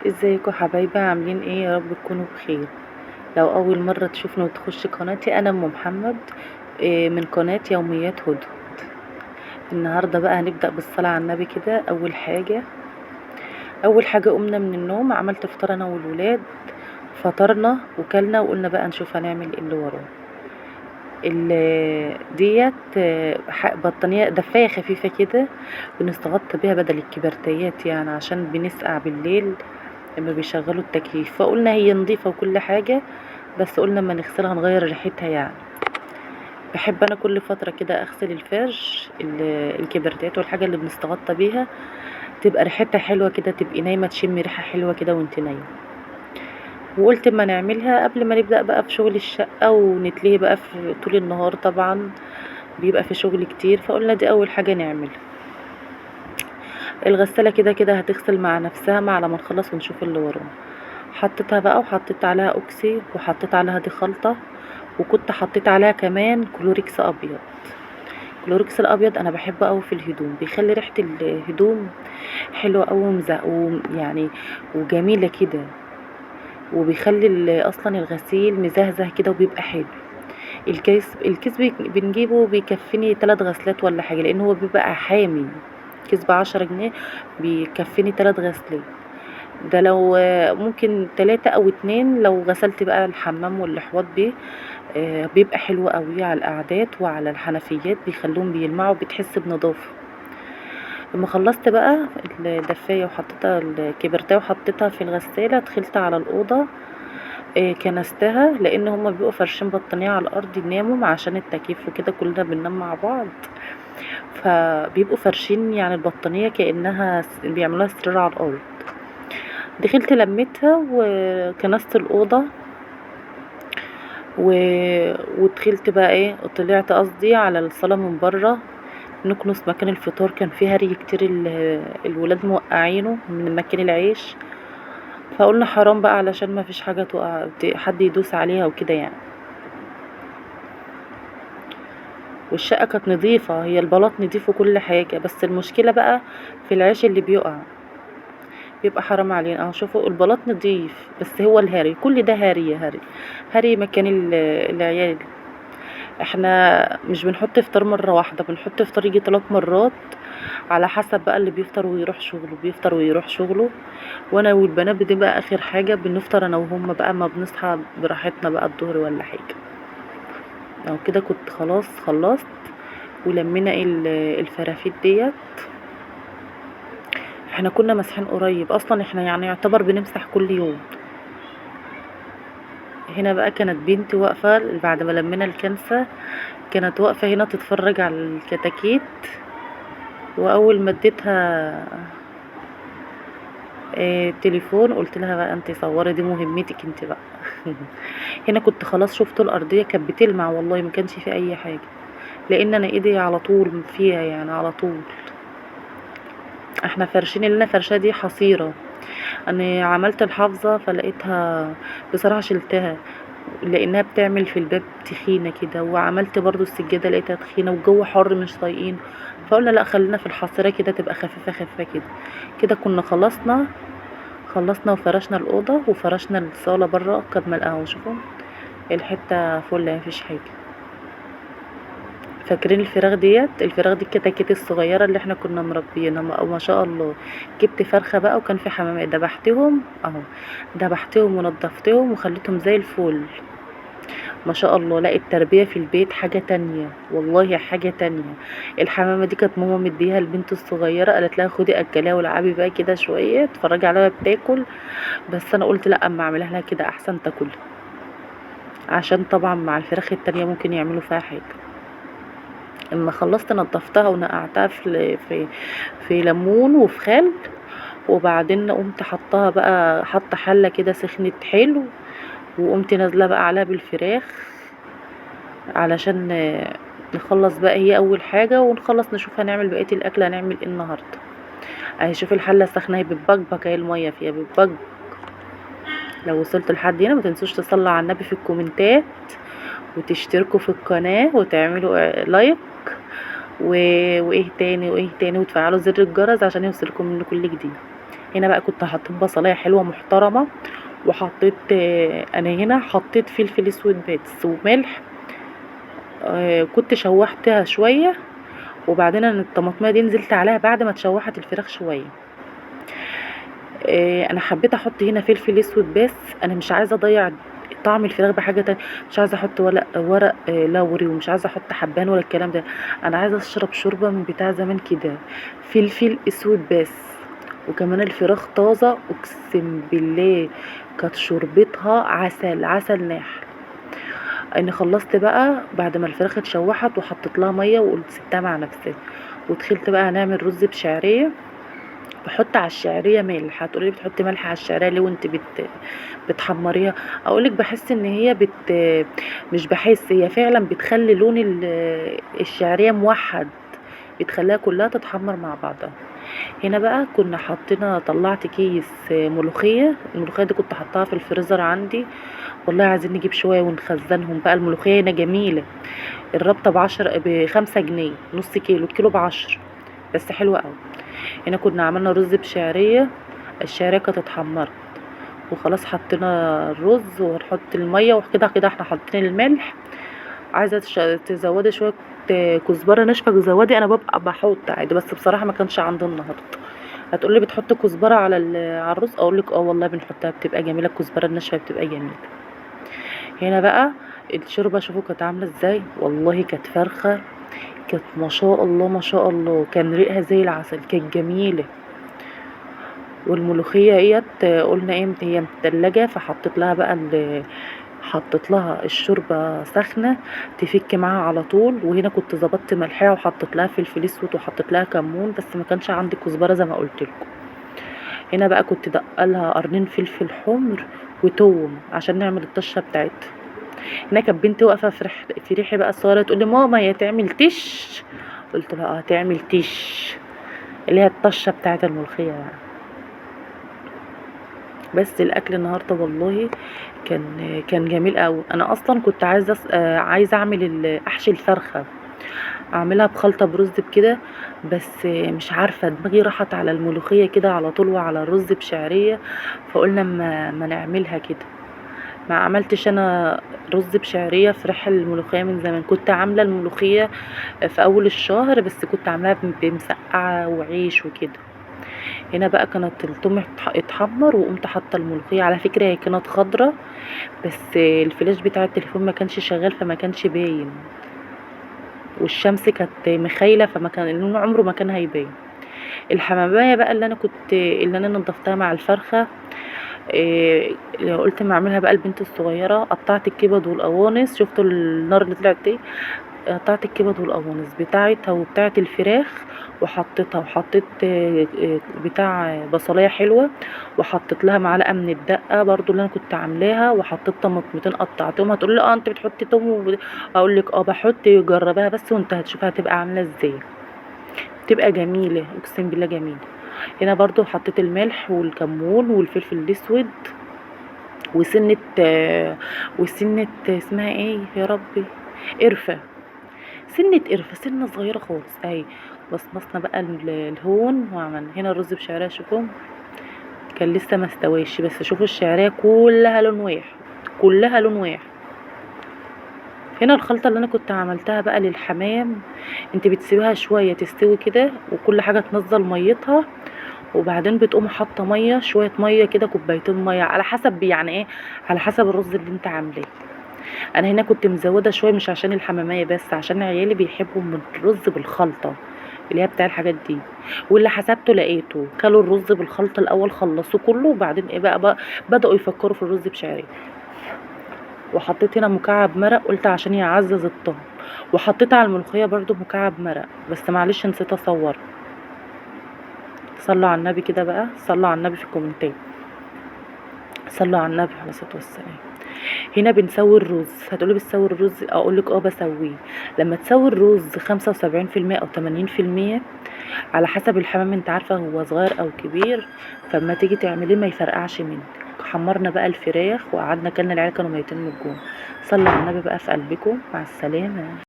ازيكم حبايبي، عاملين ايه؟ يا رب تكونوا بخير. لو اول مره تشوفني وتخش قناتي، انا ام محمد، من قناه يوميات هدى. النهارده بقى هنبدا بالصلاه على النبي كده. اول حاجه قمنا من النوم، عملت فطار انا والولاد. فطرنا وكلنا وقلنا بقى نشوف هنعمل ايه اللي وراه. ديت بطانيه دفايه خفيفه كده، بنستغطى بيها بدل الكبرتيات، يعني عشان بنسقع بالليل لما بيشغلوا التكييف. فقلنا هي نظيفة وكل حاجة، بس قلنا اما نغسلها نغير ريحتها يعني. بحب انا كل فترة كده اغسل الفرش، الكبريتات والحاجة اللي بنستغطى بيها، تبقى ريحتها حلوة كده، تبقي نايمة تشمي ريحة حلوة كده وانت نايمة. وقلت اما نعملها قبل ما نبدأ بقى في شغل الشقة ونتلهي بقى في طول النهار، طبعا بيبقى في شغل كتير، فقلنا دي اول حاجة نعملها. الغسالة كده كده هتغسل مع نفسها مع لما نخلص ونشوف اللي ورانا. حطيتها بقى وحطيت عليها اوكسي وحطيت عليها دي خلطة، وكنت حطيت عليها كمان كلوريكس ابيض. كلوريكس الابيض انا بحبه قوي في الهدوم، بيخلي ريحة الهدوم حلوة قوي يعني وجميلة كده، وبيخلي اصلا الغسيل مزهزه كده وبيبقى حلو. الكيس بنجيبه بيكفيني 3 غسلات ولا حاجة، لان هو بيبقى حامي. كيس ب10 جنيه بيكفيني 3 غسلات. ده لو ممكن 3 أو 2 لو غسلت بقى الحمام والحواض بيه. بيبقى حلو قوي على القعدات وعلى الحنفيات، بيخلوهم بيلمعوا، بتحس بنظافة. لما خلصت بقى الدفاية وحطيتها الكبرتاية وحطيتها في الغسالة، دخلت على الأوضة. كنستها، لان هما بيبقوا فرشين بطانية على الارض يناموا عشان التكييف وكده، كلنا بننام مع بعض. فبيبقوا فرشين يعني البطانية كأنها بيعملوها سرير على الارض. دخلت لميتها وكنست الأوضة و... ودخلت بقى ايه، طلعت قصدي على الصالة من بره نكنس مكان الفطار. كان فيه هري كتير، الولاد موقعينه من مكان العيش، فقلنا حرام بقى علشان ما فيش حاجة تقع، حد يدوس عليها وكده يعني. والشقة كانت نظيفة، هي البلاط نضيف وكل حاجة، بس المشكلة بقى في العيش اللي بيقع، بيبقى حرام علينا. اهو شوفوا البلاط نضيف، بس هو الهري كل ده هري هري هري مكان العيال. احنا مش بنحط فطار مرة واحدة، بنحط فطار يجي 3 مرات، على حسب بقى اللي بيفطر ويروح شغله بيفطر ويروح شغله. وانا والبنات بتبقى اخر حاجة بنفطر انا وهم بقى، ما بنصحى براحتنا بقى الظهر ولا حاجة. او كده كنت خلاص خلصت. ولمينا الفرافيت ديت. احنا كنا مسحين قريب اصلا، احنا يعني يعتبر بنمسح كل يوم. هنا بقى كانت بنتي واقفة بعد ما لمينا الكنسة، كانت واقفة هنا تتفرج على الكتاكيت. واول ما اديتها تليفون قلت لها بقى انت صوري، دي مهمتك انت بقى. هنا كنت خلاص شفت الارضية كانت بتلمع، والله ما كانش في اي حاجة، لان انا ايدي على طول فيها يعني على طول. احنا فرشين اللي انا فرشاه دي حصيرة. انا عملت الحافظة فلقيتها، بصراحة شلتها لانها بتعمل في الباب تخينة كده، وعملت برضو السجادة لقيتها تخينة والجو حر مش طايقين. فقلنا لا، خلينا في الحصيرة كده تبقى خفيفة خفيفة كده. كده كنا خلصنا وفرشنا الأوضة وفرشنا الصالة برا قدم القهوة. شوفوا الحتة فل مفيش حاجة. فاكرين الفراخ دي الكتاكيت الصغيرة اللي احنا كنا مربيينها، او ما شاء الله. جبت فرخة بقى وكان في حمامات، دبحتهم اهو، دبحتهم ونضفتهم وخليتهم زي الفل. ما شاء الله. لا، التربية في البيت حاجة تانية، والله حاجة تانية. الحمامة دي كانت ماما مديها البنت الصغيرة، قالت لها خدي اكليها والعبي بقى كده شوية اتفرجي عليها بتاكل. بس انا قلت لا، اما اعملها لها كده احسن تاكل، عشان طبعا مع الفراخ التانية ممكن يعملوا فيها حاجة. اما خلصت نضفتها ونقعتها في ليمون وفي خل، وبعدين قمت حطها بقى، حط حله كده سخنت حلو، وقمت نازله بقى عليها بالفراخ علشان نخلص بقى هي اول حاجه، ونخلص نشوف هنعمل بقيه الاكل هنعمل ايه النهارده. اهي شوفي الحله سخنه، هي بتبقبق، اهي الميه فيها بتبقبق. لو وصلت لحد هنا ما تنسوش تصلوا على النبي في الكومنتات، وتشتركوا في القناه وتعملوا لايك وايه تاني وتفعلوا زر الجرس عشان يوصلكم من كل جديد. هنا بقى كنت حطيت بصلايه حلوه محترمه، وحطيت انا هنا حطيت فلفل اسود بس وملح. كنت شوحتها شويه، وبعدين انا الطماطميه دي نزلت عليها بعد ما اتشوحت الفراخ شويه. انا حبيت احط هنا فلفل اسود بس، انا مش عايزه اضيع طعم الفراخ بحاجه تانية. مش عايزه احط ولا ورق لوري، ومش عايزه احط حبان ولا الكلام ده. انا عايزه اشرب شوربه من بتاع زمان كده، فلفل اسود بس. وكمان الفراخ طازه، اقسم بالله كانت شوربتها عسل عسل ناحل. اني خلصت بقى بعد ما الفراخ اتشوحت وحطيت لها ميه وقلت سبتها مع نفسها. ودخلت بقى هنعمل رز بشعريه. بحط على الشعريه ملح. هتقولي بتحطي ملح على الشعريه ليه وانت بتحمريها؟ اقولك بحس ان هي مش بحس، هي فعلا بتخلي لون الشعريه موحد، بتخليها كلها تتحمر مع بعضها. هنا بقى كنا حطينا، طلعت كيس ملوخيه. الملوخيه دي كنت حطاها في الفريزر عندي، والله عايزين نجيب شويه ونخزنهم بقى. الملوخيه هنا جميله، الربطه ب5 جنيه، نص كيلو، الكيلو ب10، بس حلوه قوي. هنا كنا عملنا رز بشعريه، الشعريه كانت اتحمرت وخلاص. حطينا الرز وهنحط الميه وكده كده احنا حاطين الملح. عايزه تزودي شويه كزبره ناشفه زودي، انا ببقى بحط عادي، بس بصراحه ما كانش عندي النهارده. هتقولي بتحط كزبره على الرز؟ اقولك اه والله بنحطها، بتبقى جميله، الكزبره الناشفه بتبقى جميله. هنا بقى الشوربه شوفوا كانت عامله ازاي، والله كانت فرخه، كانت ما شاء الله ما شاء الله، كان ريقها زي العسل، كانت جميله. والملوخيه ايت قلنا ايه، هي متلجه، فحطيت لها بقى حطيت لها الشوربه سخنه تفك معاها على طول. وهنا كنت ظبطت ملحها وحطيت لها فلفل اسود وحطيت لها كمون، بس ما كانش عندي كزبره زي ما قلت لكم. هنا بقى كنت دقلها قرنين فلفل حمر وتوم عشان نعمل الطشه بتاعتها. هنا كانت بنتي واقفه في ريحي بقى الصغيره تقول لي ماما هي تعمل تش، قلت لها اه تعمل تش، اللي هي الطشه بتاعت الملوخيه يعني. بس الاكل النهارده والله كان جميل قوي. انا اصلا كنت عايزه اعمل احشي الفرخه، اعملها بخلطه برز بكده، بس مش عارفه دماغي راحت على الملوخيه كده على طول وعلى الرز بشعريه، فقلنا ما نعملها كده. ما عملتش انا رز بشعريه في ريح الملوخيه من زمان. كنت عامله الملوخيه في اول الشهر، بس كنت عاملاها بمسقعه وعيش وكده. هنا بقى كانت التوم اتحمر، وقمت حاطه الملوخيه. على فكره هي كانت خضره، بس الفلاش بتاع التليفون ما كانش شغال فما كانش باين، والشمس كانت مخيله فما كان اللون عمره ما كان هيبان. الحمامية بقى اللي انا نضفتها مع الفرخه، قلت ما اعملها بقى البنت الصغيره. قطعت الكبد والقوانص، شفتوا النار اللي طلعت ايه؟ قطعت الكبد والقوانص بتاعتها وبتاعت الفراخ وحطيتها، وحطيت بتاع بصلايه حلوه، وحطيت لها معلقه من الدقه برضو اللي انا كنت عاملاها، وحطيت طماطمتين قطعتهم. هتقولي اه انت بتحطي توم اقول لك اه بحط، جربها بس وانت هتشوفها هتبقى عامله ازاي، تبقى جميله اقسم بالله جميله. هنا برضو حطيت الملح والكمون والفلفل الاسود وسنه وسنه اسمها ايه يا ربي، قرفه، سنة قرفة، سنة صغيرة خالص اهي. بصمصنا بقى الهون وعملنا. هنا الرز بشعرية شوفوا كان لسه ما استويش، بس شوفوا الشعرية كلها لون واحد، كلها لون واحد. هنا الخلطة اللي انا كنت عملتها بقى للحمام، انت بتسيبها شوية تستوي كده وكل حاجة تنزل ميتها، وبعدين بتقوم حاطة مية، شوية مية كده، كوبايتين مية على حسب يعني ايه، على حسب الرز اللي انت عاملاه. انا هنا كنت مزوده شويه مش عشان الحماميه بس، عشان عيالي بيحبوا من الرز بالخلطه اللي هي بتاع الحاجات دي. واللي حسبته لقيته كلوا الرز بالخلطه الاول، خلصوه كله، وبعدين ايه بقى بداوا يفكروا في الرز بشعريه. وحطيت هنا مكعب مرق قلت عشان يعزز الطعم، وحطيت على الملوخيه برضو مكعب مرق، بس معلش نسيت اصور. صلوا على النبي كده بقى، صلوا على النبي في الكومنتات، صلوا على النبي عليه الصلاه والسلام. هنا بنسوي الرز. هتقولي بتسوي الرز؟ اقولك اه بسويه. لما تسوي الرز 75% او 80% على حسب الحمام، انت عارفه هو صغير او كبير، فما تيجي تعمليه ما يفرقعش منك. حمرنا بقى الفراخ وقعدنا كلنا، العيال كانوا ميتين من الجوع. صلوا على النبي بقى في قلبكم، مع السلامه.